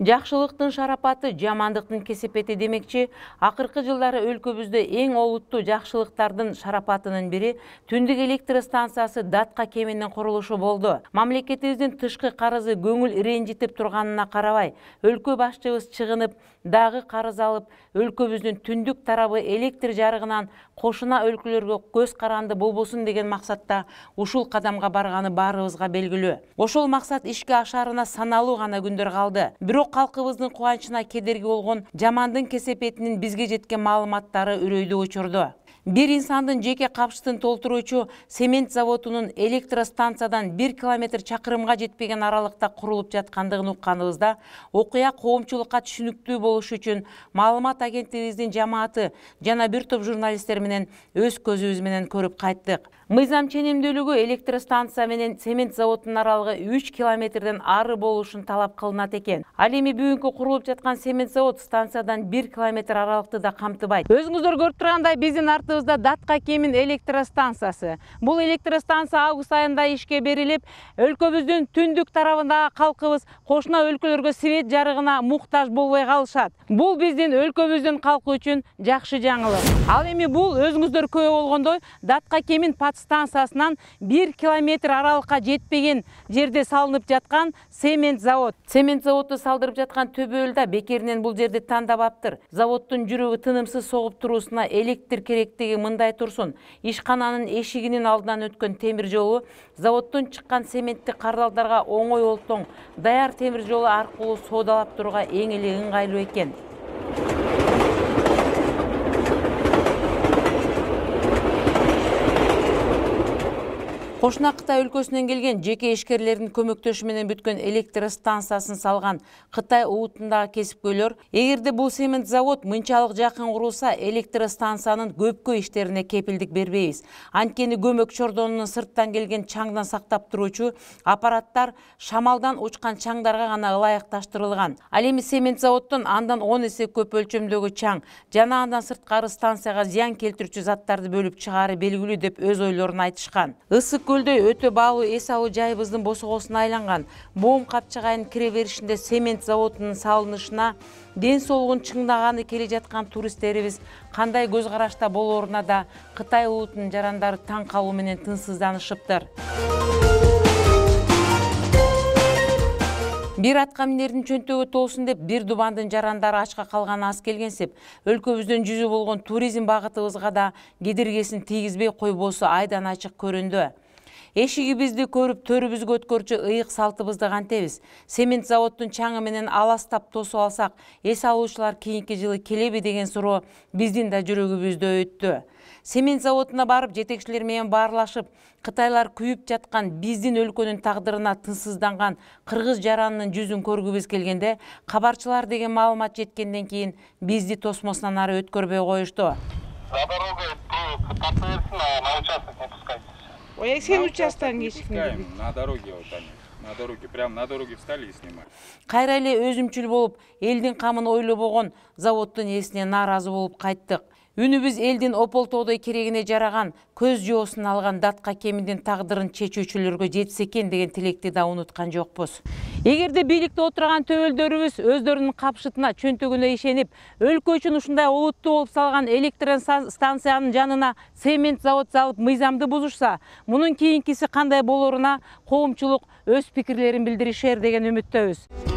Жакшылыктын шарапаты, жамандыктын кесепети демекчи, акыркы жылдары өлкөбүздө эң олуттуу жакшылыктардын шарапатынын бири түндүк электр станциясы Датка кеминин курулушу болду. Мамлекетибиздин тышкы карызы көңүл ренжитип турганына карабай, өлкө башчыбыз чыгынып, дагы карыз алып, өлкөбүздүн түндүк тарабы электр жарыгынан кошуна өлкөлөргө көз каранды болбосун деген максатта ушул кадамга барганы баарыбызга белгилүү. Ошол максат ишке ашарына саналуу гана күндөр калды. Бирок калкыбыздын кубанычына кедерги болгон жамандын кесепетинин бизге жеткен маалыматтары үрөйдү учурду. Бир инсандын жеке капчыгын толтуруучу цемент заводунун электростанциядан 1 километр чакырымга жетпеген аралыкта курулуп жаткандыгын укканыбызда, окуя коомчулукка түшүнүктүү болуш үчүн маалымат агенттигибиздин жамааты жана бир топ журналисттер менен өз көзүбүз менен көрүп кайттык. Мыйзам ченемдүүлүгү электростанция менен цемент заводунун аралыгы 3 километрден ары болушун талап кылынат экен. Ал эми бүгүнкү курулуп жаткан цемент завод станциядан 1 километр аралыкты да камтыбайт. Өзүңүздөр көрүп тургандай, биздин артыбызда Датка кемин электростанциясы. Бул электростанция август айында ишке берилип, өлкөбүздүн түндүк тарабындагы калкыбыз кошуна өлкөлөргө свет жарыгына муктаж болбой калышат. Бул биздин өлкөбүздүн калкы үчүн жакшы жаңылык. Ал эми бул өзүңүздөр күбө болгондой Датка кемин станциясынан 1 километр аралыкка жетпеген жерде салынып жаткан цемент завод. Цемент заводду салдырып жаткан төбөлдө бекеринен бул жерди тандабаптыр. Заводдун жүрөгү тынымсыз согуп туруусуна электр керектиги мындай турсун. Ишкананын эшигинин алдынан өткөн темир жолу заводдон чыккан цементти кардалдарга оңой олтоң даяр темир жолу аркылуу соодалап турууга эң эле ыңгайлуу экен. Кошуна Кытай өлкөсүнөн келген жеке ишкерлердин көмөктөшү менен бүткөн электр станциясын салган Кытай уутундагы кесипкөйлөр, эгерде бул цемент завод мынчалык жакын курулса, электр станциянын көпкө иштерине кепилдик бербейбиз. Анткени көмөк чордонунун сырттан келген чаңдан сактап туруучу аппараттар шамалдан учкан чаңдарга гана ылайыкташтырылган. Ал эми цемент заводдон андан 10 эсе көп өлчөмдөгү чаң жана андан сырткары станцияга зыян келтирүүчү заттарды бөлүп чыгаары белгилүү деп өз ойлорун айтышкан. Көлдөй өтө баалуу эс алуу жайыбыздын босогосуна айланган Боом капчыгайынын кире беришинде цемент заводунун салынышына ден соолугун чыңдаганы келе жаткан туристтерибиз кандай көз карашта болоруна да Кытай улутунун жарандары таң калуу менен тынчсызданышыптыр. Бир атка минердин чөнтөгү толсун деп бир дубандын жарандары ачка калганы аз келгенсип, өлкөбүздүн жүзү болгон туризм багытыбызга да кедергисин тийгизбей койбосу айдан ачык көрүндү. Эшигибизди көрүп төрүбүзгө өткөрчү ыйык салтыбызды кантебиз? Цемент заводдун чаңы менен аластап тосуп алсак, эс алуучулар кийинки жылы келеби деген суроо биздин да жүрөгүбүздө өттү. Цемент заводуна барып жетекчилер менен баарлашып, Кытайлар күйүп жаткан биздин өлкөнүн тагдырына тынчсызданган кыргыз жаранынын жүзүн көргүбүз келгенде, кабарчылар деген маалымат жеткенден кийин бизди тосмосунан ары өткөрбөй коюшту. Ой, сен участогың ешкімді на дороге вот они. На дороге, прям на дороге встали и снимали. Кайра эле өзүмчүл болуп, элдин камын ойлобогон заводдун ээсине нааразы болуп кайттык. Үнүбүз элдин ополтоодой керегине жараган, көз жоосун алган Датка кеминдин тагдырын чечүүчүлөргө жетсе экен деген тилекти да унуткан жокпуз. Эгерде бийликте отурган төбөлдөрүбүз өздөрүнүн капшытына, чөнтөгүнө ишенип, өлкө үчүн ушундай олуттуу болуп салган электр станциянын жанына цемент завод салып мыйзамды бузушса, мунун кийинкиси кандай болоруна коомчулук өз пикирлерин билдиришер деген үмүттөбүз.